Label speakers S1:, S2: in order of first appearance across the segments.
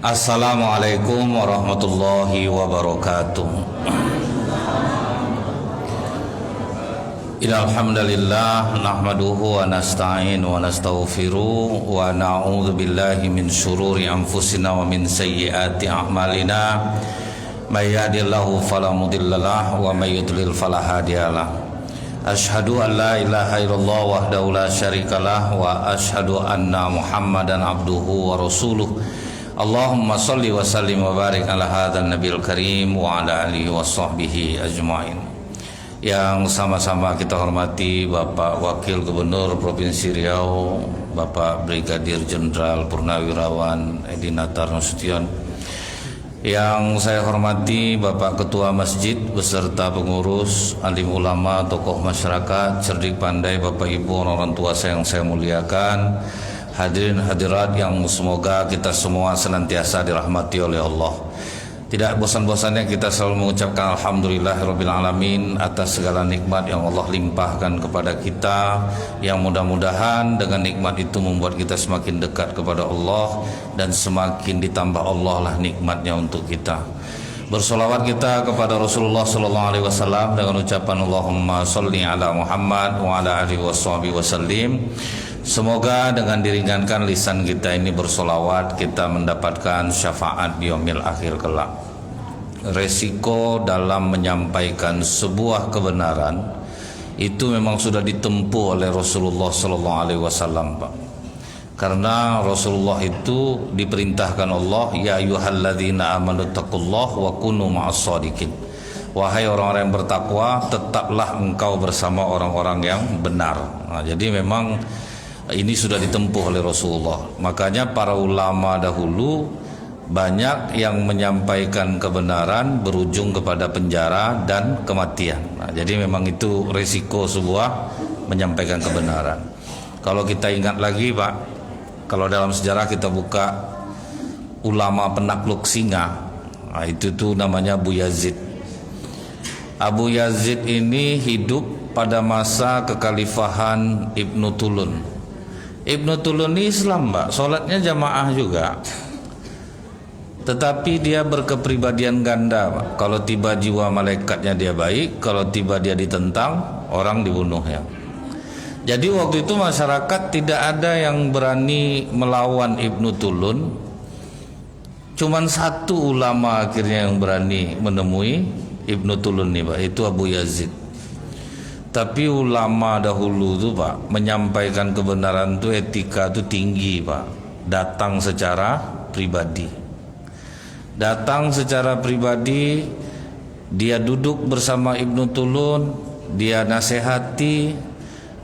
S1: Assalamualaikum warahmatullahi wabarakatuh. Innal hamdalillah nahmaduhu wa nasta'inu wa nastaghfiruh wa na'udzu billahi min syururi anfusina wa min sayyiati a'malina. May yahdihillahu fala mudhillalah wa may yudlil fala hadiyalah. Asyhadu an la ilaha illallah wahdahu la syarikalah wa asyhadu anna Muhammadan abduhu wa rasuluh. Allahumma salli wa sallim wa barik ala hadzal nabiyil karim wa ala alihi wa sahbihi ajmain. Yang sama-sama kita hormati Bapak Wakil Gubernur Provinsi Riau, Bapak Brigadir Jenderal Purnawirawan Edi Natar Nasution. Yang saya hormati Bapak Ketua Masjid beserta pengurus, alim ulama, tokoh masyarakat, cerdik pandai, Bapak Ibu, orang tua saya yang saya muliakan. Hadirin hadirat yang semoga kita semua senantiasa dirahmati oleh Allah. Tidak bosan-bosannya kita selalu mengucapkan alhamdulillahirabbil alamin atas segala nikmat yang Allah limpahkan kepada kita, yang mudah-mudahan dengan nikmat itu membuat kita semakin dekat kepada Allah dan semakin ditambah Allah lah nikmatnya untuk kita. Bersolawat kita kepada Rasulullah sallallahu alaihi wasallam dengan ucapan Allahumma sholli ala Muhammad wa ala alihi wasallim. Semoga dengan diringankan lisan kita ini bersolawat, kita mendapatkan syafaat di yaumil akhir kelak. Resiko dalam menyampaikan sebuah kebenaran itu memang sudah ditempuh oleh Rasulullah sallallahu alaihi wasallam, Pak. Karena Rasulullah itu diperintahkan Allah, ya ayyuhalladzina amanu taqullaha wa kunu ma'as-shadiqin. Wahai orang-orang yang bertakwa, tetaplah engkau bersama orang-orang yang benar. Nah, jadi memang ini sudah ditempuh oleh Rasulullah. Makanya para ulama dahulu banyak yang menyampaikan kebenaran berujung kepada penjara dan kematian. Nah, jadi memang itu resiko sebuah menyampaikan kebenaran. Kalau kita ingat lagi, Pak, kalau dalam sejarah kita buka ulama penakluk singa, nah, itu tuh namanya Abu Yazid. Abu Yazid ini hidup pada masa kekhalifahan Ibnu Tulun. Ibnu Tulun ini Islam, Mbak, sholatnya jamaah juga. Tetapi dia berkepribadian ganda, Pak. Kalau tiba jiwa malaikatnya dia baik, kalau tiba dia ditentang, orang dibunuh ya. Jadi waktu itu masyarakat tidak ada yang berani melawan Ibnu Tulun. Cuman satu ulama akhirnya yang berani menemui Ibnu Tulun nih, Pak, itu Abu Yazid. Tapi ulama dahulu tuh, Pak, menyampaikan kebenaran tuh etika tuh tinggi, Pak. Datang secara pribadi. Datang secara pribadi, dia duduk bersama Ibnu Tulun, dia nasihati,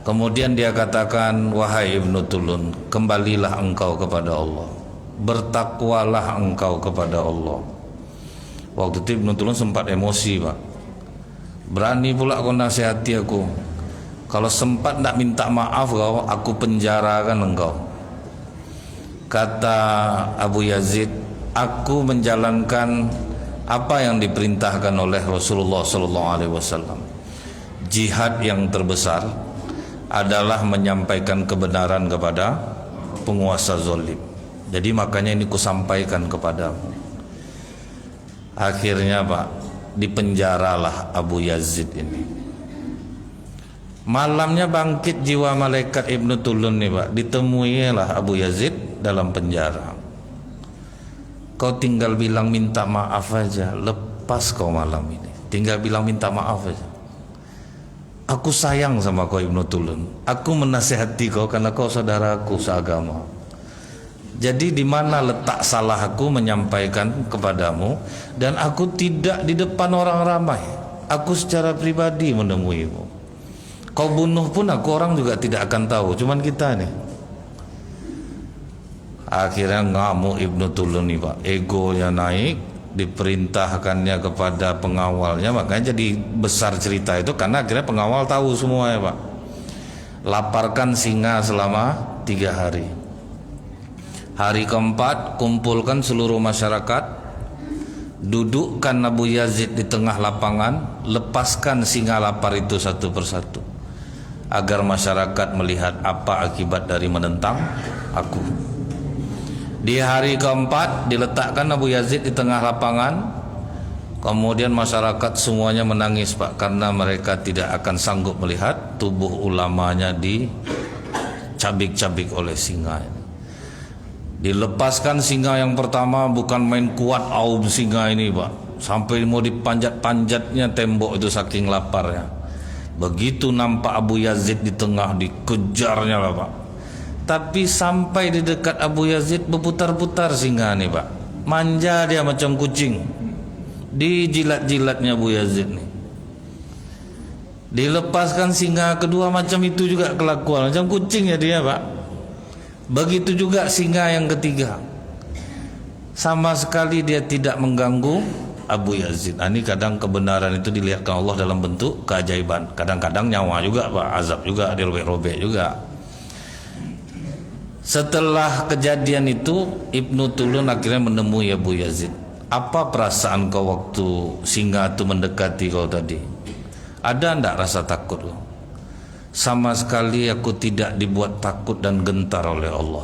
S1: kemudian dia katakan, wahai Ibnu Tulun, kembalilah engkau kepada Allah. Bertakwalah engkau kepada Allah. Waktu itu Ibnu Tulun sempat emosi, Pak. Berani pula kau nasihati aku. Kalau sempat tak minta maaf kau, aku penjarakan engkau. Kata Abu Yazid, aku menjalankan apa yang diperintahkan oleh Rasulullah SAW. Jihad yang terbesar adalah menyampaikan kebenaran kepada penguasa zalim. Jadi makanya ini kusampaikan kepadamu. Akhirnya, Pak, dipenjaralah Abu Yazid ini. Malamnya bangkit jiwa malaikat Ibnu Tulun nih, Pak. Ditemuilah Abu Yazid dalam penjara. Kau tinggal bilang minta maaf aja, lepas kau malam ini. Tinggal bilang minta maaf aja. Aku sayang sama kau Ibnu Tulun. Aku menasihati kau karena kau saudaraku seagama. Jadi di mana letak salah aku menyampaikan kepadamu, dan aku tidak di depan orang ramai. Aku secara pribadi menemuimu. Kau bunuh pun aku orang juga tidak akan tahu, cuman kita nih. Akhirnya ngamuk Ibnu Tulun nih, Pak. Egonya naik, diperintahkannya kepada pengawalnya, makanya jadi besar cerita itu karena akhirnya pengawal tahu semua ya, Pak. Laparkan singa selama 3 hari. Hari keempat kumpulkan seluruh masyarakat, dudukkan Abu Yazid di tengah lapangan, lepaskan singa lapar itu satu persatu, agar masyarakat melihat apa akibat dari menentang aku. Di hari keempat diletakkan Abu Yazid di tengah lapangan. Kemudian masyarakat semuanya menangis Pak, karena mereka tidak akan sanggup melihat tubuh ulamanya dicabik-cabik oleh singa. Dilepaskan singa yang pertama, bukan main kuat aum singa ini Pak, sampai mau dipanjat-panjatnya tembok itu saking laparnya. Begitu nampak Abu Yazid di tengah, dikejarnya lah Pak. Tapi sampai di dekat Abu Yazid berputar-putar singa nih Pak, manja dia macam kucing, dijilat-jilatnya Abu Yazid nih. Dilepaskan singa kedua, macam itu juga kelakuan, macam kucing ya dia Pak. Begitu juga singa yang ketiga, sama sekali dia tidak mengganggu Abu Yazid. Ini kadang kebenaran itu dilihatkan Allah dalam bentuk keajaiban. Kadang-kadang nyawa juga Pak, azab juga, dirobek-robek juga. Setelah kejadian itu, Ibnu Tulun akhirnya menemui Abu Yazid. Apa perasaan kau waktu singa itu mendekati kau tadi? Ada enggak rasa takut kau? Sama sekali aku tidak dibuat takut dan gentar oleh Allah.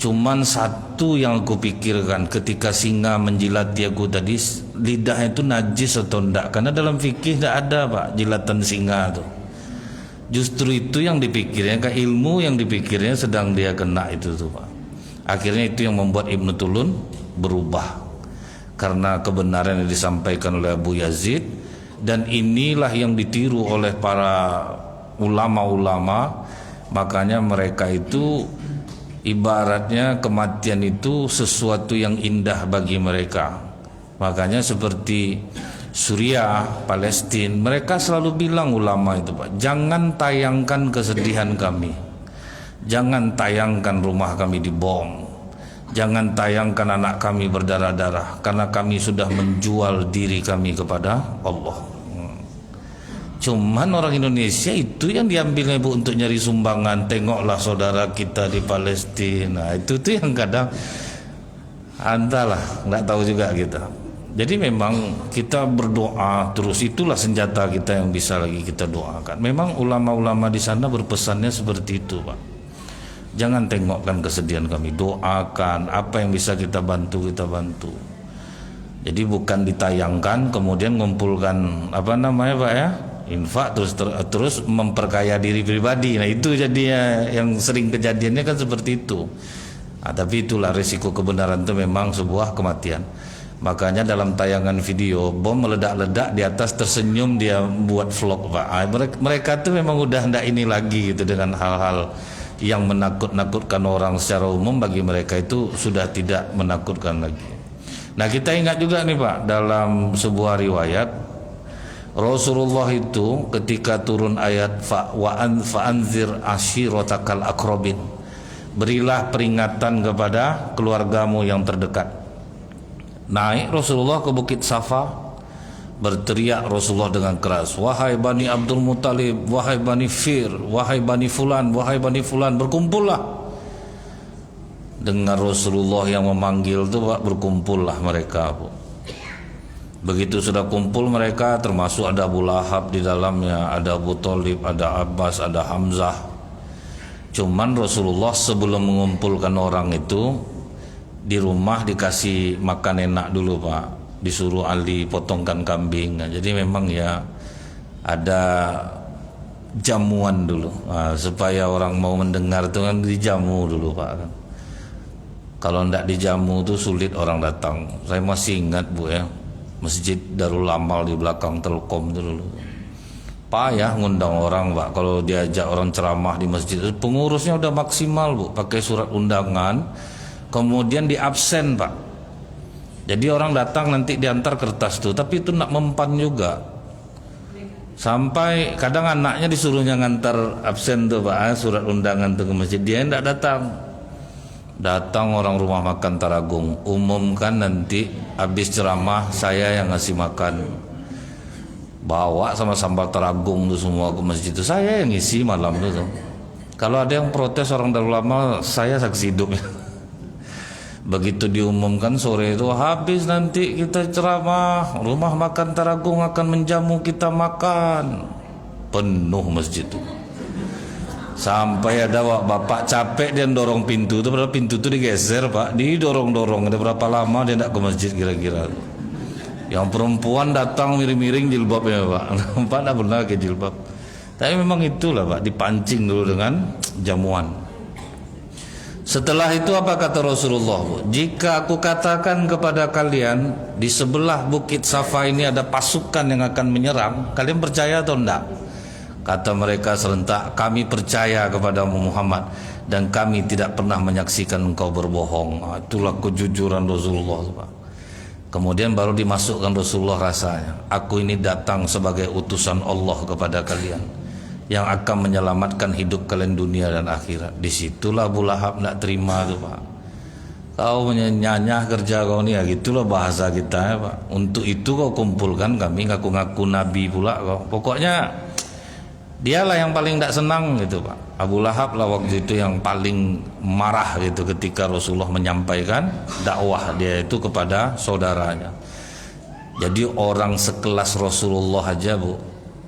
S1: Cuman satu yang aku pikirkan ketika singa menjilati aku tadi, lidahnya itu najis atau enggak? Karena dalam fikih tidak ada Pak jilatan singa itu. Justru itu yang dipikirnya, ke ilmu yang dipikirnya sedang dia kena itu tuh Pak. Akhirnya itu yang membuat Ibnu Tulun berubah, karena kebenaran yang disampaikan oleh Abu Yazid. Dan inilah yang ditiru oleh para ulama-ulama. Makanya mereka itu ibaratnya kematian itu sesuatu yang indah bagi mereka. Makanya seperti Suriah, Palestina, mereka selalu bilang ulama itu Pak, jangan tayangkan kesedihan kami, jangan tayangkan rumah kami dibom, jangan tayangkan anak kami berdarah-darah, karena kami sudah menjual diri kami kepada Allah. Cuman orang Indonesia itu yang diambilnya Bu untuk nyari sumbangan. Tengoklah saudara kita di Palestina, itu tuh yang kadang entahlah, nggak tahu juga kita. Jadi memang kita berdoa terus, itulah senjata kita yang bisa lagi kita doakan. Memang ulama-ulama di sana berpesannya seperti itu Pak. Jangan tengokkan kesedihan kami, doakan apa yang bisa kita bantu, kita bantu. Jadi bukan ditayangkan kemudian ngumpulkan apa namanya Pak ya, infak terus memperkaya diri pribadi. Nah itu jadinya yang sering kejadiannya kan seperti itu. Nah, tapi itulah risiko kebenaran itu memang sebuah kematian. Makanya dalam tayangan video bom meledak-ledak di atas tersenyum dia buat vlog Pak. Mereka tuh memang udah ndak ini lagi gitu dengan hal-hal yang menakut-nakutkan orang secara umum. Bagi mereka itu sudah tidak menakutkan lagi. Nah kita ingat juga nih Pak, dalam sebuah riwayat Rasulullah itu ketika turun ayat fa'anzir ashiratakal akrobin, berilah peringatan kepada keluargamu yang terdekat. Naik Rasulullah ke Bukit Safa, berteriak Rasulullah dengan keras, wahai Bani Abdul Muttalib, wahai Bani Fir, wahai Bani Fulan, wahai Bani Fulan, berkumpullah. Dengar Rasulullah yang memanggil itu Pak, berkumpullah mereka Bu. Begitu sudah kumpul mereka, termasuk ada Abu Lahab di dalamnya, ada Abu Thalib, ada Abbas, ada Hamzah. Cuman Rasulullah sebelum mengumpulkan orang itu di rumah dikasih makan enak dulu Pak, disuruh Ali potongkan kambing. Nah, jadi memang ya ada jamuan dulu, supaya orang mau mendengar itu kan dijamu dulu Pak kan. Kalau ndak dijamu tuh sulit orang datang. Saya masih ingat Bu ya, Masjid Darul Amal di belakang Telkom itu dulu. Payah ngundang orang Pak, kalau diajak orang ceramah di masjid, pengurusnya udah maksimal Bu, pakai surat undangan. Kemudian di absen Pak. Jadi orang datang nanti diantar kertas tuh, tapi itu nak mempan juga. Sampai kadang anaknya disuruhnya ngantar absen tuh Pak, surat undangan tuh ke masjid, dia enggak datang. Datang orang rumah makan Taragung, umumkan nanti habis ceramah saya yang ngasih makan. Bawa sama sambal Taragung tuh semua ke masjid itu, saya yang ngisi malam itu tuh. Kalau ada yang protes orang Darul Amal, saya saksi hidupnya. Begitu diumumkan sore itu, habis nanti kita ceramah, rumah makan Taragung akan menjamu kita makan. Penuh masjid itu. Sampai ada bapak capek dia dorong pintu itu, padahal pintu itu digeser pak, didorong-dorong. Ada berapa lama dia tidak ke masjid kira-kira? Yang perempuan datang miring-miring jilbabnya pak, nampak tidak pernah ke jilbab. Tapi memang itulah pak, dipancing dulu dengan jamuan. Setelah itu apa kata Rasulullah? Jika aku katakan kepada kalian di sebelah bukit Safa ini ada pasukan yang akan menyerang, kalian percaya atau enggak? Kata mereka serentak, kami percaya kepada Muhammad dan kami tidak pernah menyaksikan engkau berbohong. Itulah kejujuran Rasulullah. Kemudian baru dimasukkan Rasulullah rasanya, aku ini datang sebagai utusan Allah kepada kalian yang akan menyelamatkan hidup kalian dunia dan akhirat. Disitulah Abu Lahab tidak terima tuh pak. Kau menyanyah kerja kau ni, ya gitulah bahasa kita ya pak. Untuk itu kau kumpulkan kami, ngaku-ngaku nabi pula kau. Pokoknya dialah yang paling tidak senang gitu pak. Abu Lahab lah waktu itu yang paling marah gitu ketika Rasulullah menyampaikan dakwah dia itu kepada saudaranya. Jadi orang sekelas Rasulullah aja bu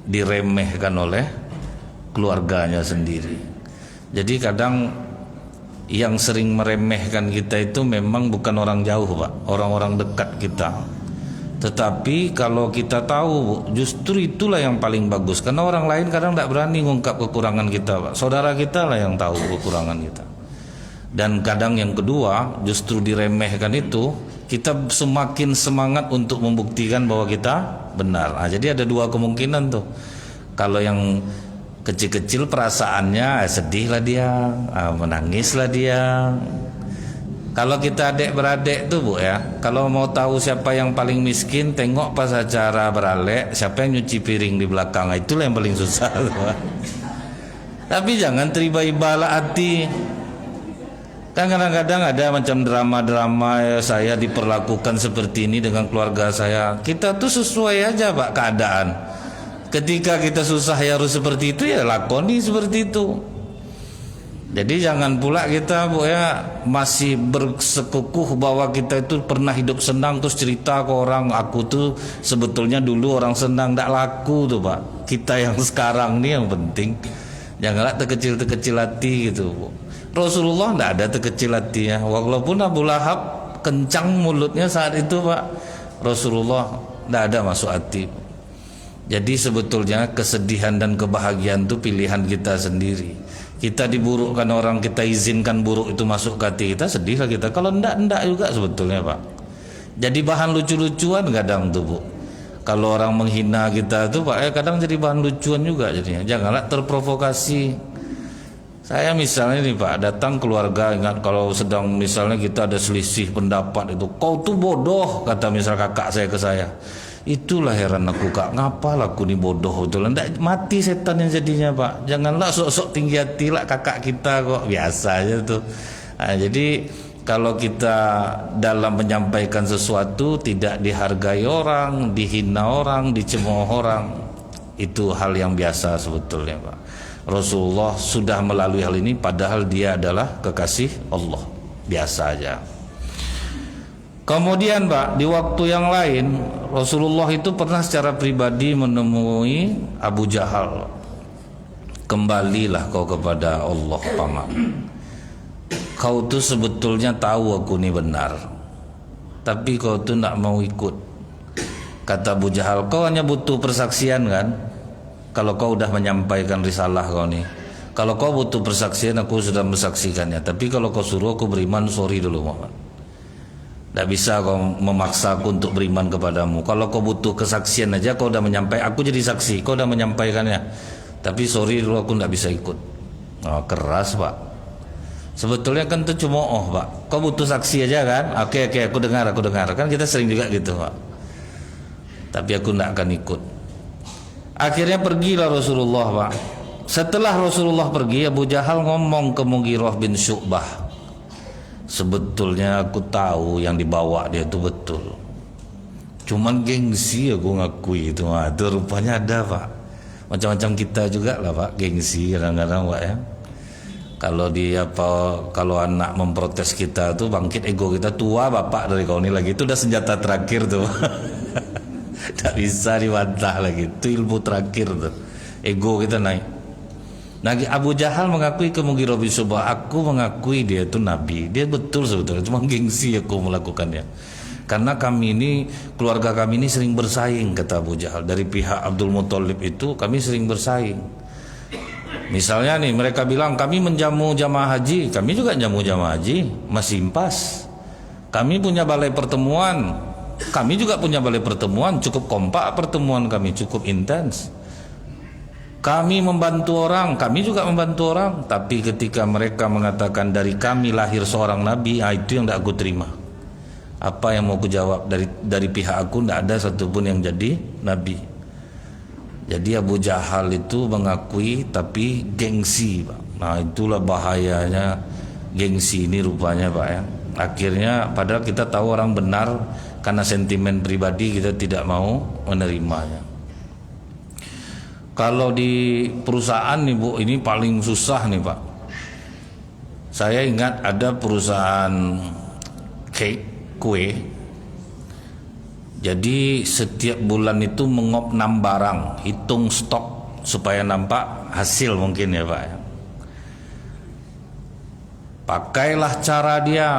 S1: diremehkan oleh keluarganya sendiri. Jadi kadang yang sering meremehkan kita itu memang bukan orang jauh pak, orang-orang dekat kita. Tetapi kalau kita tahu justru itulah yang paling bagus, karena orang lain kadang tidak berani mengungkap kekurangan kita pak. Saudara kita lah yang tahu kekurangan kita. Dan kadang yang kedua justru diremehkan itu kita semakin semangat untuk membuktikan bahwa kita benar. Jadi ada dua kemungkinan tuh. Kalau yang kecil-kecil perasaannya sedih lah dia, menangis lah dia. Kalau kita adik-beradik tuh bu ya, kalau mau tahu siapa yang paling miskin, tengok pas acara beralek siapa yang nyuci piring di belakang, itulah yang paling susah tuh. Tapi jangan teriba-iba lah hati. Kan kadang-kadang ada macam drama-drama ya, saya diperlakukan seperti ini dengan keluarga saya. Kita tuh sesuai aja pak keadaan. Ketika kita susah ya harus seperti itu, ya lakoni seperti itu. Jadi jangan pula kita bu ya masih bersekukuh bahwa kita itu pernah hidup senang terus cerita ke orang, aku tuh sebetulnya dulu orang senang. Tidak laku tuh pak. Kita yang sekarang nih yang penting. Janganlah terkecil hati gitu bu. Rasulullah tidak ada terkecil hatinya. Walaupun Abu Lahab kencang mulutnya saat itu pak, Rasulullah tidak ada masuk hati. Jadi sebetulnya kesedihan dan kebahagiaan itu pilihan kita sendiri. Kita diburukkan orang, kita izinkan buruk itu masuk ke hati kita, sedih lah kita. Kalau enggak juga sebetulnya pak. Jadi bahan lucu-lucuan kadang tuh bu. Kalau orang menghina kita tuh pak, kadang jadi bahan lucuan juga jadinya. Janganlah terprovokasi. Saya misalnya nih pak, datang keluarga, ingat kalau sedang misalnya kita ada selisih pendapat itu, kau tuh bodoh, kata misal kakak saya ke saya. Itulah heran aku kak, ngapa aku nih bodoh itu lah, ndak mati setan yang jadinya pak. Janganlah sok-sok tinggi hati lah kakak kita kok, biasa aja tuh. Nah, jadi kalau kita dalam menyampaikan sesuatu tidak dihargai orang, dihina orang, dicemooh orang, itu hal yang biasa sebetulnya pak. Rasulullah sudah melalui hal ini padahal dia adalah kekasih Allah, biasa aja. Kemudian Pak, di waktu yang lain Rasulullah itu pernah secara pribadi menemui Abu Jahal. Kembalilah kau kepada Allah paman. Kau tuh sebetulnya tahu aku ini benar, tapi kau tuh tidak mau ikut. Kata Abu Jahal, kau hanya butuh persaksian kan? Kalau kau udah menyampaikan risalah kau nih. Kalau kau butuh persaksian, aku sudah mensaksikannya. Tapi kalau kau suruh aku beriman, sorry dulu Muhammad. Tidak bisa kau memaksa aku untuk beriman kepadamu. Kalau kau butuh kesaksian aja, kau udah menyampaikan, aku jadi saksi, kau udah menyampaikannya. Tapi sorry dulu aku tidak bisa ikut. Oh, keras pak. Sebetulnya kan itu cuma pak. Kau butuh saksi aja kan? Oke, aku dengar. Kan kita sering juga gitu pak. Tapi aku tidak akan ikut. Akhirnya pergilah Rasulullah pak. Setelah Rasulullah pergi, Abu Jahal ngomong ke Mughirah bin Syu'bah, sebetulnya aku tahu yang dibawa dia itu betul, cuman gengsi aku ngakui itu. Itu rupanya ada pak. Macam-macam kita juga lah pak, gengsi kadang-kadang pak ya. Kalau anak memprotes kita tuh bangkit ego kita, tua bapak dari kau ini lagi, itu udah senjata terakhir tuh. Tak bisa dibantah lagi, itu ilmu terakhir tuh, ego kita naik. Nah, Abu Jahal mengakui ke Mughirah bin Syu'bah, aku mengakui dia itu nabi. Dia betul sebetulnya, cuma gengsi aku melakukannya. Karena kami ini, keluarga kami ini sering bersaing, kata Abu Jahal. Dari pihak Abdul Muthalib itu kami sering bersaing. Misalnya nih, mereka bilang kami menjamu jamaah haji, kami juga jamu jamaah haji, masih impas. Kami punya balai pertemuan, kami juga punya balai pertemuan, cukup kompak pertemuan kami, cukup intens. Kami membantu orang, kami juga membantu orang. Tapi ketika mereka mengatakan dari kami lahir seorang nabi, itu yang tidak aku terima. Apa yang mau aku jawab? Dari pihak aku tidak ada satupun yang jadi nabi. Jadi Abu Jahal itu mengakui tapi gengsi, Pak. Nah, itulah bahayanya gengsi ini rupanya, Pak, ya. Akhirnya padahal kita tahu orang benar, karena sentimen pribadi kita tidak mau menerimanya. Kalau di perusahaan nih Bu, ini paling susah nih Pak. Saya ingat ada perusahaan kue. Jadi setiap bulan itu mengop 6 barang, hitung stok supaya nampak hasil mungkin ya Pak. Pakailah cara dia.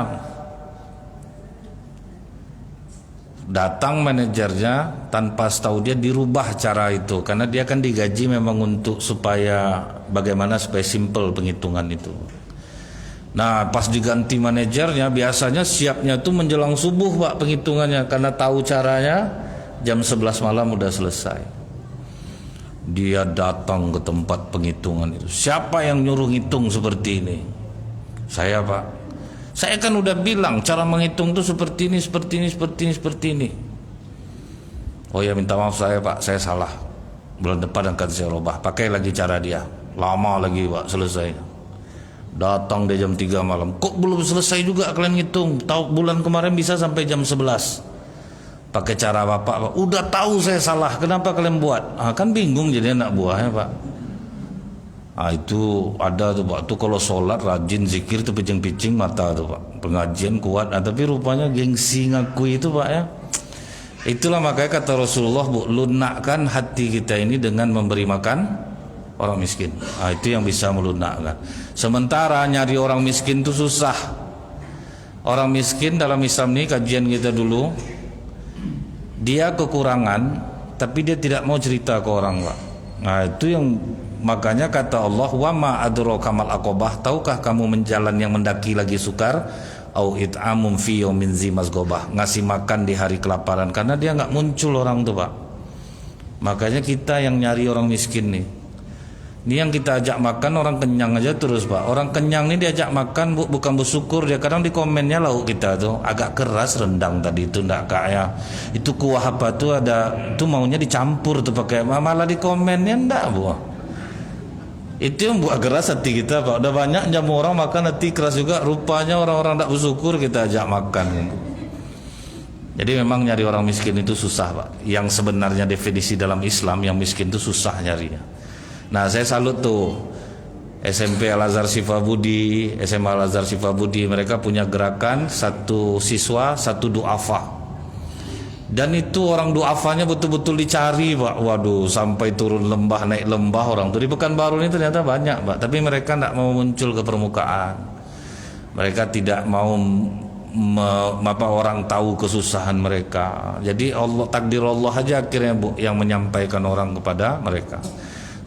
S1: Datang manajernya tanpa tahu dia dirubah cara itu, karena dia kan digaji memang untuk supaya bagaimana supaya simple penghitungan itu. Nah, pas diganti manajernya biasanya siapnya tuh menjelang subuh Pak penghitungannya, karena tahu caranya jam 11 malam udah selesai. Dia datang ke tempat penghitungan itu. Siapa yang nyuruh ngitung seperti ini? Saya Pak. Saya kan udah bilang cara menghitung tuh seperti ini, seperti ini, seperti ini, seperti ini. Oh ya, minta maaf saya Pak, saya salah. Bulan depan akan saya rubah. Pakai lagi cara dia. Lama lagi Pak selesai. Datang dia jam 3 malam. Kok belum selesai juga kalian ngitung? Tahu bulan kemarin bisa sampai jam 11. Pakai cara Bapak, Pak. Udah tahu saya salah, kenapa kalian buat? Kan bingung jadi anak buahnya Pak. Itu ada tuh Pak, tuh kalau sholat rajin zikir tuh picing-picing mata tuh Pak, pengajian kuat. Tapi rupanya gengsi ngakui itu Pak ya. Itulah makanya kata Rasulullah, Bu, lunakkan hati kita ini dengan memberi makan orang miskin. Itu yang bisa melunakkan. Sementara nyari orang miskin itu susah. Orang miskin dalam Islam ini kajian kita dulu, dia kekurangan tapi dia tidak mau cerita ke orang Pak. Itu yang makanya kata Allah, wa ma adraka mal aqabah, tahukah kamu menjalan yang mendaki lagi sukar? Au it'amum fi yaumin zi masgobah, ngasih makan di hari kelaparan, karena dia nggak muncul orang tuh Pak. Makanya kita yang nyari orang miskin nih. Ini yang kita ajak makan orang kenyang aja terus Pak. Orang kenyang nih diajak makan bukan bersyukur dia. Kadang di komennya lauk kita tuh agak keras, rendang tadi itu ndak kaya. Itu kuah apa tuh ada, itu maunya dicampur tuh pakai, malah di komennya ndak Bu. Itu yang buat keras hati kita Pak. Udah banyak jamu orang makan hati keras juga. Rupanya orang-orang tak bersyukur kita ajak makan. Jadi memang nyari orang miskin itu susah Pak. Yang sebenarnya definisi dalam Islam yang miskin itu susah nyarinya. Nah, saya salut tuh SMP Al-Azhar Sifabudi, SMA Al-Azhar Sifabudi, mereka punya gerakan satu siswa satu duafa. Dan itu orang duafanya betul-betul dicari Pak. Waduh, sampai turun lembah, naik lembah orang tuh. Di Pekanbaru ini ternyata banyak Pak. Tapi mereka tidak mau muncul ke permukaan. Mereka tidak mau orang tahu kesusahan mereka. Jadi Allah, takdir Allah aja akhirnya Bu yang menyampaikan orang kepada mereka.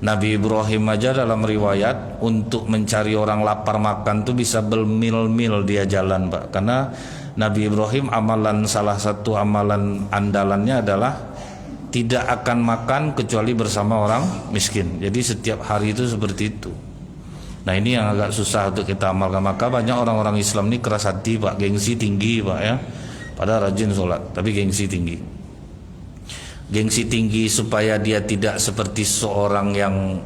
S1: Nabi Ibrahim aja dalam riwayat untuk mencari orang lapar makan tuh bisa bermil-mil dia jalan Pak. Karena Nabi Ibrahim salah satu amalan andalannya adalah tidak akan makan kecuali bersama orang miskin. Jadi setiap hari itu seperti itu. Nah, ini yang agak susah untuk kita amalkan. Maka banyak orang-orang Islam ini keras hati Pak, gengsi tinggi Pak ya. Padahal rajin sholat tapi gengsi tinggi. Gengsi tinggi supaya dia tidak seperti seorang yang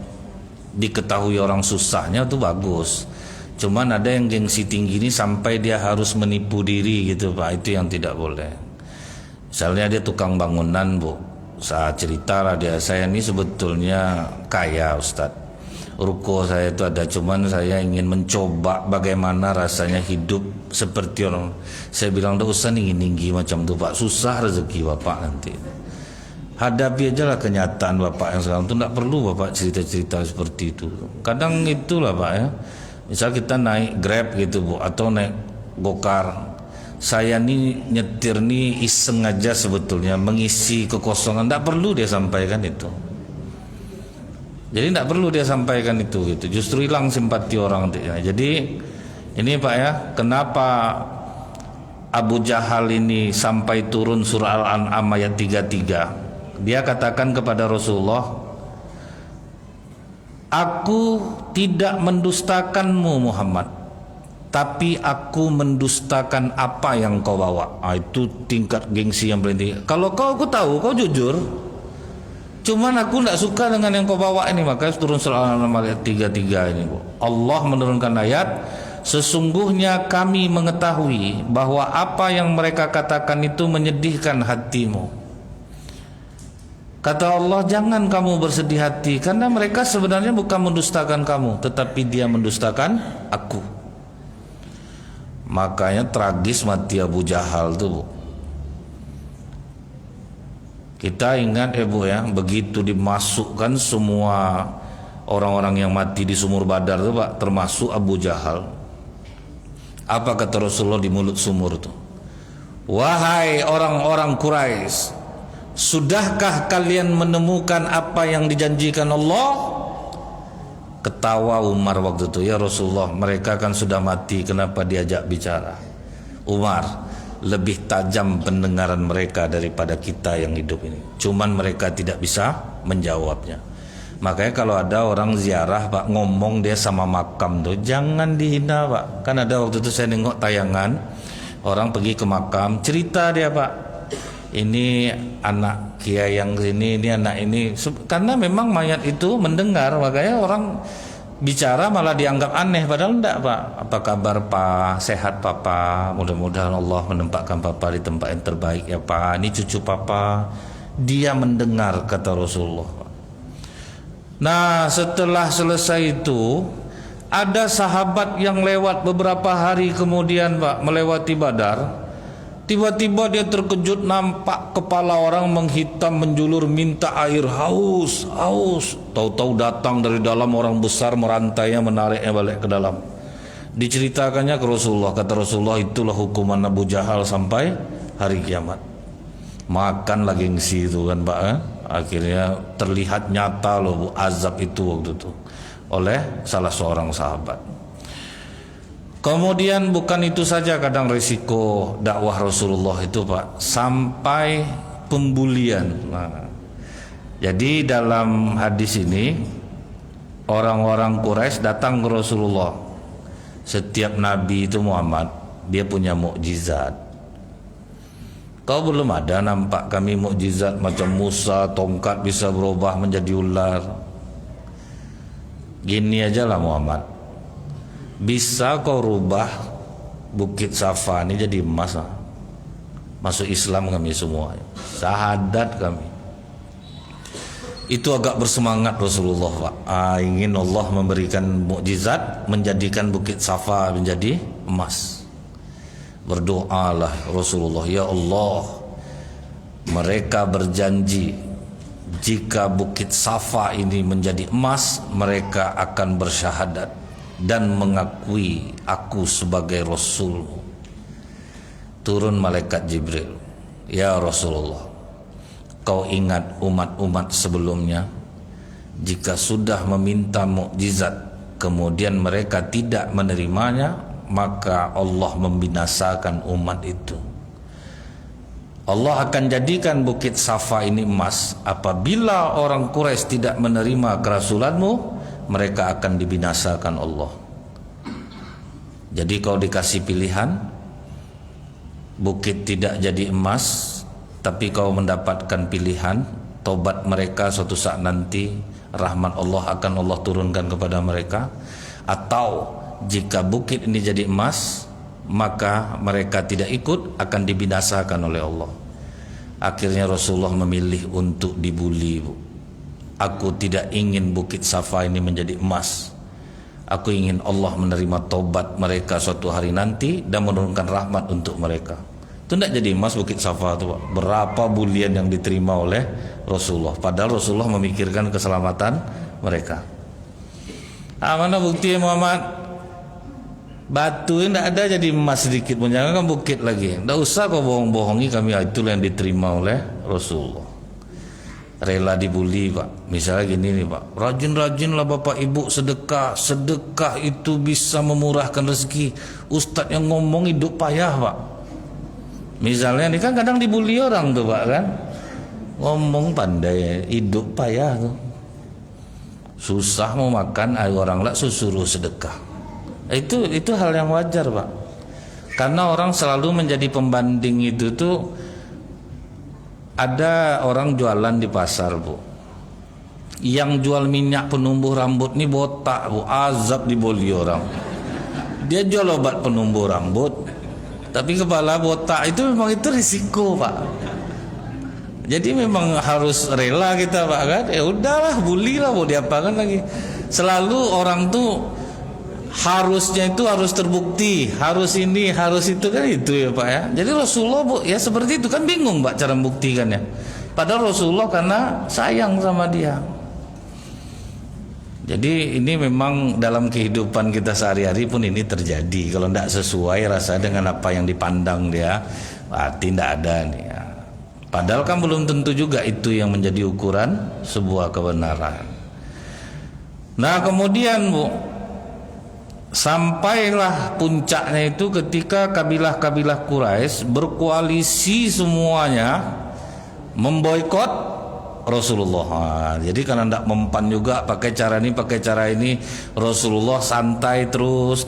S1: diketahui orang susahnya itu bagus. Cuman ada yang gengsi tinggi ini sampai dia harus menipu diri gitu Pak. Itu yang tidak boleh. Misalnya dia tukang bangunan Bu, saya cerita lah dia, saya ini sebetulnya kaya Ustadz. Ruko saya itu ada, cuman saya ingin mencoba bagaimana rasanya hidup seperti orang. Saya bilang, Ustadz ingin tinggi macam itu Pak, susah rezeki Bapak nanti. Hadapi aja lah kenyataan Bapak yang sekarang itu. Tidak perlu Bapak cerita-cerita seperti itu. Kadang itulah Pak ya. Misal kita naik Grab gitu Bu, atau naik Gokar. Saya nih nyetir nih iseng aja sebetulnya, mengisi kekosongan. Tidak perlu dia sampaikan itu. Jadi tidak perlu dia sampaikan itu gitu. Justru hilang simpati orang. Jadi ini Pak ya, kenapa Abu Jahal ini sampai turun surah Al-An'am ayat 33. Dia katakan kepada Rasulullah, aku tidak mendustakanmu Muhammad, tapi aku mendustakan apa yang kau bawa. Itu tingkat gengsi yang paling tinggi. Kalau kau, aku tahu kau jujur, cuman aku tidak suka dengan yang kau bawa ini. Maka turun surah Al-An'am ayat 33 ini. Allah menurunkan ayat, sesungguhnya kami mengetahui bahwa apa yang mereka katakan itu menyedihkan hatimu. Kata Allah, jangan kamu bersedih hati, karena mereka sebenarnya bukan mendustakan kamu, tetapi dia mendustakan aku. Makanya tragis mati Abu Jahal tuh Bu. Kita ingat Bu ya, begitu dimasukkan semua orang-orang yang mati di sumur Badar tuh Pak, termasuk Abu Jahal. Apa kata Rasulullah di mulut sumur tuh? Wahai orang-orang Quraisy, sudahkah kalian menemukan apa yang dijanjikan Allah? Ketawa Umar waktu itu, ya Rasulullah, mereka kan sudah mati, kenapa diajak bicara? Umar, lebih tajam pendengaran mereka daripada kita yang hidup ini. Cuman mereka tidak bisa menjawabnya. Makanya kalau ada orang ziarah Pak, ngomong dia sama makam tuh, jangan dihina Pak. Kan ada waktu itu saya nengok tayangan, orang pergi ke makam, cerita dia Pak, ini anak kiai yang sini, ini anak ini. Karena memang mayat itu mendengar, makanya orang bicara malah dianggap aneh, padahal enggak Pak. Apa kabar Pak? Sehat Papa? Mudah-mudahan Allah menempatkan Papa di tempat yang terbaik ya Pak. Ini cucu Papa. Dia mendengar, kata Rasulullah. Nah, setelah selesai itu, ada sahabat yang lewat beberapa hari kemudian Pak, melewati Badar. Tiba-tiba dia terkejut, nampak kepala orang menghitam menjulur minta air, haus, haus. Tahu-tahu datang dari dalam orang besar, merantainya, menariknya balik ke dalam. Diceritakannya ke Rasulullah. Kata Rasulullah, itulah hukuman Abu Jahal sampai hari kiamat. Makan lagi gengsi itu kan Pak eh? Akhirnya terlihat nyata loh Bu, azab itu waktu itu oleh salah seorang sahabat. Kemudian bukan itu saja, kadang risiko dakwah Rasulullah itu Pak, sampai pembulian. Nah, jadi dalam hadis ini orang-orang Quraisy datang ke Rasulullah. Setiap nabi itu Muhammad, dia punya mukjizat. Kau belum ada nampak kami mukjizat macam Musa, tongkat bisa berubah menjadi ular. Gini aja lah Muhammad, bisa kau rubah Bukit Safa ini jadi emas. Masuk Islam kami semua, syahadat kami. Itu agak bersemangat Rasulullah Pak. Ingin Allah memberikan mukjizat, menjadikan Bukit Safa menjadi emas. Berdoalah Rasulullah, ya Allah, mereka berjanji jika Bukit Safa ini menjadi emas, mereka akan bersyahadat dan mengakui aku sebagai Rasul. Turun malaikat Jibril, ya Rasulullah, kau ingat umat-umat sebelumnya, jika sudah meminta mukjizat kemudian mereka tidak menerimanya, maka Allah membinasakan umat itu. Allah akan jadikan Bukit Safa ini emas. Apabila orang Quraisy tidak menerima kerasulanmu, mereka akan dibinasakan Allah. Jadi kau dikasih pilihan, bukit tidak jadi emas, tapi kau mendapatkan pilihan, tobat mereka suatu saat nanti, rahmat Allah akan Allah turunkan kepada mereka. Atau jika bukit ini jadi emas, maka mereka tidak ikut, akan dibinasakan oleh Allah. Akhirnya Rasulullah memilih untuk dibuli. Aku tidak ingin Bukit Safa ini menjadi emas. Aku ingin Allah menerima tobat mereka suatu hari nanti dan menurunkan rahmat untuk mereka. Itu tidak jadi emas Bukit Safa itu Pak. Berapa bulian yang diterima oleh Rasulullah. Padahal Rasulullah memikirkan keselamatan mereka. Mana bukti Muhammad? Batu ini tidak ada jadi emas sedikit pun. Jangan kan bukit lagi. Tidak usah kau bohong-bohongi kami. Itulah yang diterima oleh Rasulullah. Rela dibully Pak. Misalnya gini nih Pak. Rajin-rajinlah Bapak Ibu sedekah. Sedekah itu bisa memurahkan rezeki. Ustadz yang ngomong hidup payah Pak. Misalnya ini kan kadang dibully orang tuh Pak kan. Ngomong pandai, hidup payah tuh. Susah mau makan, ayo orang lah suruh sedekah. Itu hal yang wajar Pak. Karena orang selalu menjadi pembanding itu tuh. Ada orang jualan di pasar Bu. Yang jual minyak penumbuh rambut nih botak Bu, azab dibully orang. Dia jual obat penumbuh rambut. Tapi kepala botak itu memang itu risiko Pak. Jadi memang harus rela kita Pak kan. Ya udahlah, bully lah mau diapakan lagi. Selalu orang tuh harusnya itu harus terbukti, harus ini, harus itu kan itu ya Pak ya. Jadi Rasulullah Bu ya seperti itu kan bingung Pak cara membuktikannya. Padahal Rasulullah karena sayang sama dia. Jadi ini memang dalam kehidupan kita sehari-hari pun ini terjadi. Kalau tidak sesuai rasa dengan apa yang dipandang dia, berarti tidak ada nih ya. Padahal kan belum tentu juga itu yang menjadi ukuran sebuah kebenaran. Nah kemudian Bu, sampailah puncaknya itu ketika kabilah-kabilah Quraisy berkoalisi semuanya memboikot Rasulullah. Jadi karena tidak mempan juga pakai cara ini, Rasulullah santai terus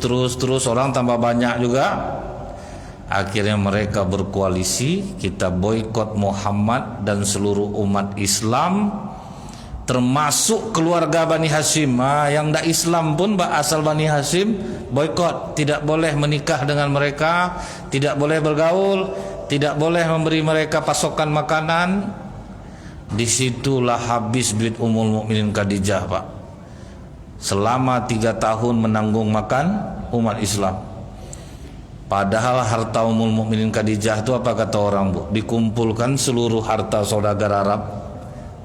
S1: orang tambah banyak juga. Akhirnya mereka berkoalisi, kita boikot Muhammad dan seluruh umat Islam, termasuk keluarga Bani Hashim. Yang tidak Islam pun asal Bani Hashim boikot, tidak boleh menikah dengan mereka, tidak boleh bergaul, tidak boleh memberi mereka pasokan makanan. Disitulah habis duit Ummul Mukminin Khadijah Pak. Selama 3 tahun menanggung makan umat Islam. Padahal harta Ummul Mukminin Khadijah itu apa kata orang Bu? Dikumpulkan seluruh harta saudagar Arab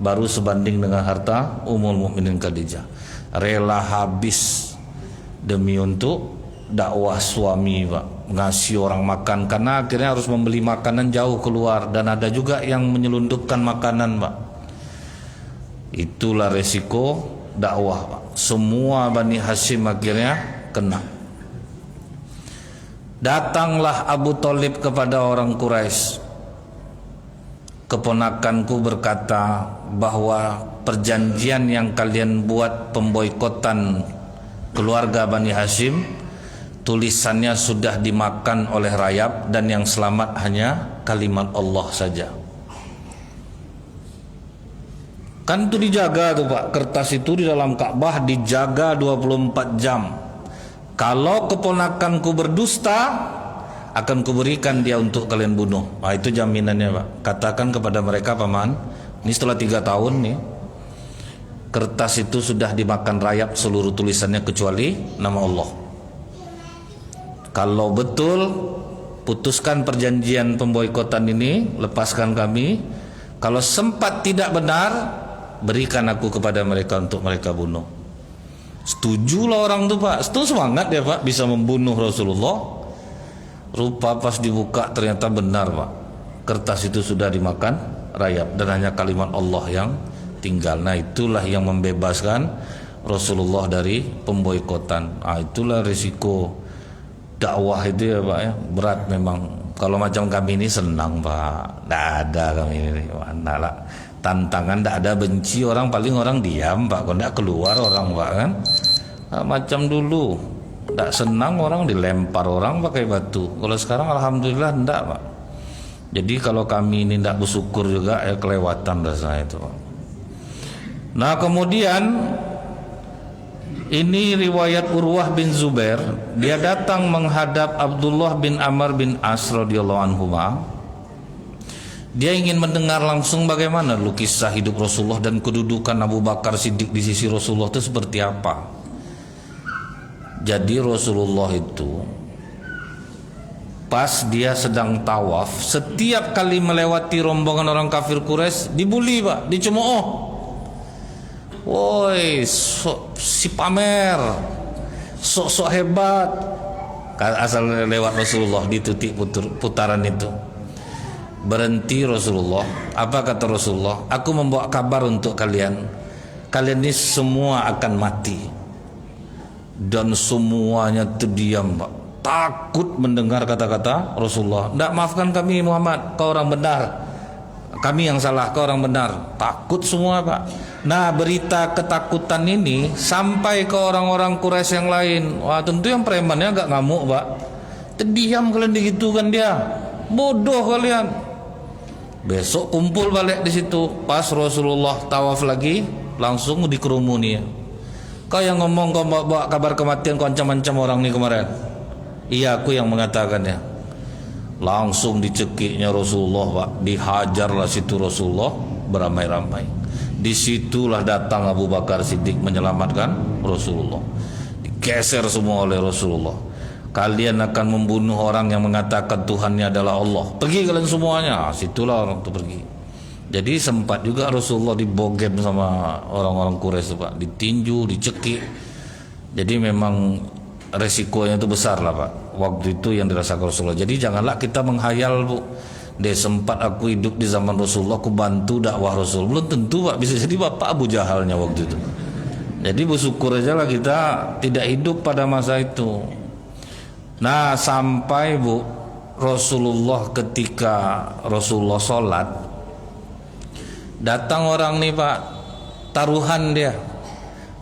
S1: baru sebanding dengan harta Ummul Mukminin Khadijah. Rela habis demi untuk dakwah suami Pak. Ngasih orang makan karena akhirnya harus membeli makanan jauh keluar, dan ada juga yang menyelundupkan makanan Pak. Itulah resiko dakwah Pak. Semua Bani Hashim akhirnya kena. Datanglah Abu Thalib kepada orang Quraisy. Keponakanku berkata bahwa perjanjian yang kalian buat pemboikotan keluarga Bani Hashim, tulisannya sudah dimakan oleh rayap dan yang selamat hanya kalimat Allah saja. Kan itu dijaga tuh Pak, kertas itu di dalam Ka'bah dijaga 24 jam. Kalau keponakanku berdusta, akan kuberikan dia untuk kalian bunuh. Itu jaminannya Pak. Katakan kepada mereka paman, ini setelah 3 tahun nih, kertas itu sudah dimakan rayap seluruh tulisannya kecuali nama Allah. Kalau betul, putuskan perjanjian pemboikotan ini, lepaskan kami. Kalau sempat tidak benar, berikan aku kepada mereka untuk mereka bunuh. Setujulah orang tuh Pak. Itu semangat ya Pak, bisa membunuh Rasulullah. Rupa pas dibuka ternyata benar Pak. Kertas itu sudah dimakan rayap dan hanya kalimat Allah yang tinggal. Nah itulah yang membebaskan Rasulullah dari pemboikotan. Itulah risiko dakwah itu ya Pak ya, berat memang. Kalau macam kami ini senang Pak, tidak ada kami ini mana lah. Tantangan tidak ada, benci orang paling orang diam Pak, kalau tidak keluar orang Pak kan. Macam dulu tidak senang orang dilempar orang pakai batu. Kalau sekarang alhamdulillah tidak Pak. Jadi kalau kami ini tidak bersyukur juga ya kelewatan rasanya itu Pak. Nah kemudian ini riwayat Urwah bin Zubair, dia datang menghadap Abdullah bin Amr bin As radhiyallahu anhu. Dia ingin mendengar langsung bagaimana kisah hidup Rasulullah dan kedudukan Abu Bakar Siddiq di sisi Rasulullah itu seperti apa. Jadi Rasulullah itu Pas dia sedang tawaf, setiap kali melewati rombongan orang kafir Quraisy dibully Pak, dicemooh. Woi, si pamer, sok-sok hebat. Asal lewat Rasulullah di titik putaran itu. Berhenti Rasulullah. Apa kata Rasulullah? Aku membawa kabar untuk kalian. Kalian ini semua akan mati. Dan semuanya terdiam Pak, takut mendengar kata-kata Rasulullah. Tidak, maafkan kami Muhammad, kau orang benar. Kami yang salah, kau orang benar. Takut semua Pak. Nah, berita ketakutan ini sampai ke orang-orang Quraisy yang lain. Wah, tentu yang premannya agak ngamuk Pak. Terdiam kalian digitukan dia. Bodoh kalian. Besok kumpul balik di situ. Pas Rasulullah tawaf lagi, langsung dikerumuni. Kau yang ngomong kau bawa kabar kematian, kau ancam-ancam orang nih kemarin. Iya, aku yang mengatakannya. Langsung dicekiknya Rasulullah Pak. Dihajarlah situ Rasulullah beramai-ramai. Disitulah datang Abu Bakar Siddiq menyelamatkan Rasulullah. Digeser semua oleh Rasulullah. Kalian akan membunuh orang yang mengatakan Tuhannya adalah Allah. Pergi kalian semuanya. Situlah orang itu pergi. Jadi sempat juga Rasulullah dibogem sama orang-orang Quraisy Pak. Ditinju, dicekik. Jadi memang resikonya itu besar lah Pak. Waktu itu yang dirasakan Rasulullah. Jadi janganlah kita menghayal Bu. Dia sempat aku hidup di zaman Rasulullah, aku bantu dakwah Rasul. Belum tentu Pak, bisa jadi Bapak Abu Jahalnya waktu itu. Jadi bersyukur aja lah kita tidak hidup pada masa itu. Nah, sampai Bu, Rasulullah ketika Rasulullah sholat, datang orang nih Pak, taruhan dia.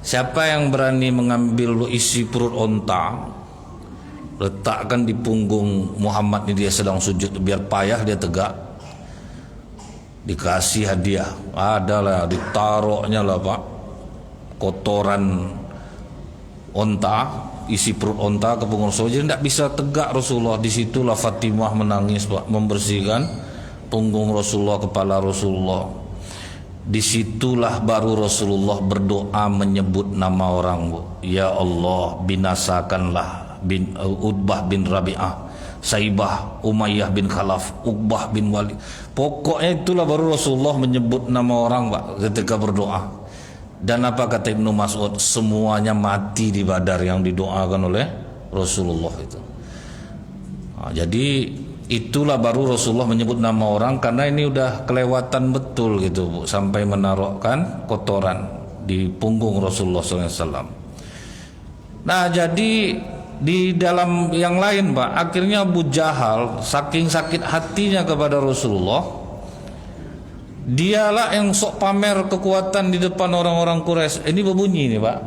S1: Siapa yang berani mengambil isi perut onta, letakkan di punggung Muhammad ini, dia sedang sujud, biar payah dia tegak, dikasih hadiah. Adalah ditaruhnya lah Pak, kotoran onta, isi perut onta ke punggung Rasulullah. Jadi tidak bisa tegak Rasulullah. Disitulah Fatimah menangis Pak, membersihkan punggung Rasulullah, kepala Rasulullah. Disitulah baru Rasulullah berdoa menyebut nama orang Bu. Ya Allah, binasakanlah Utbah bin Rabi'ah, Saibah, Umayyah bin Khalaf, Uqbah bin Walid. Pokoknya itulah baru Rasulullah menyebut nama orang Pak ketika berdoa. Dan apa kata Ibnu Mas'ud? Semuanya mati di Badar yang didoakan oleh Rasulullah itu. Nah, jadi itulah baru Rasulullah menyebut nama orang, karena ini udah kelewatan betul gitu Bu, sampai menaruhkan kotoran di punggung Rasulullah SAW. Nah, jadi di dalam yang lain Pak, akhirnya Abu Jahal saking sakit hatinya kepada Rasulullah, dialah yang sok pamer kekuatan di depan orang-orang Quraisy. Ini berbunyi nih Pak.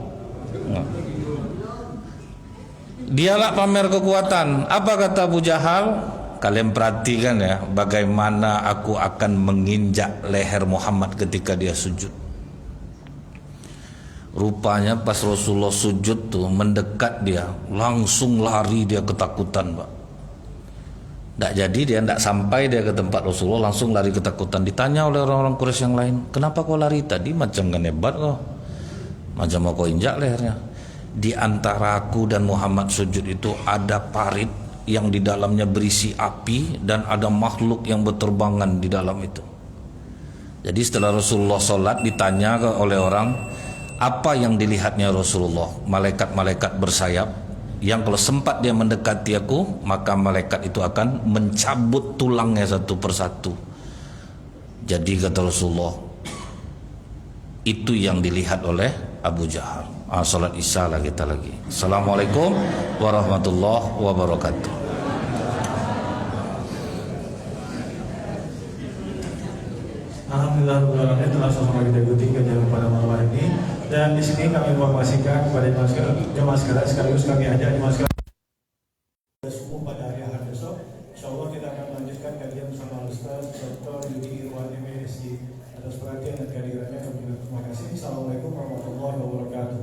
S1: Dialah pamer kekuatan. Apa kata Abu Jahal? Kalian perhatikan ya, bagaimana aku akan menginjak leher Muhammad ketika dia sujud. Rupanya pas Rasulullah sujud tuh mendekat dia, langsung lari dia ketakutan Pak. Tidak jadi dia, tidak sampai dia ke tempat Rasulullah, langsung lari ketakutan. Ditanya oleh orang-orang Quraisy yang lain, kenapa kau lari tadi? Macam kan hebat kau, macam mau kau injak lehernya. Di antara aku dan Muhammad sujud itu ada parit yang di dalamnya berisi api, dan ada makhluk yang berterbangan di dalam itu. Jadi setelah Rasulullah sholat, ditanya oleh orang, apa yang dilihatnya Rasulullah? Malaikat-malaikat bersayap, yang kalau sempat dia mendekati aku, maka malaikat itu akan mencabut tulangnya satu persatu. Jadi kata Rasulullah, itu yang dilihat oleh Abu Jahal. Salat Isya lah kita lagi. Assalamualaikum warahmatullahi wabarakatuh.
S2: Alhamdulillah telah sama kita ikuti kajian pada malam hari ini, dan di sini kami informasikan kepada jemaah sekalian, sekaligus kami ajak jemaah sekalian subuh pada hari Ahad besok. Insyaallah kita akan melanjutkan kajian bersama Ustaz Dr. Yudi Irwan MSc. Atas perhatian dan kehadirannya kami terima kasih. Assalamualaikum warahmatullahi wabarakatuh.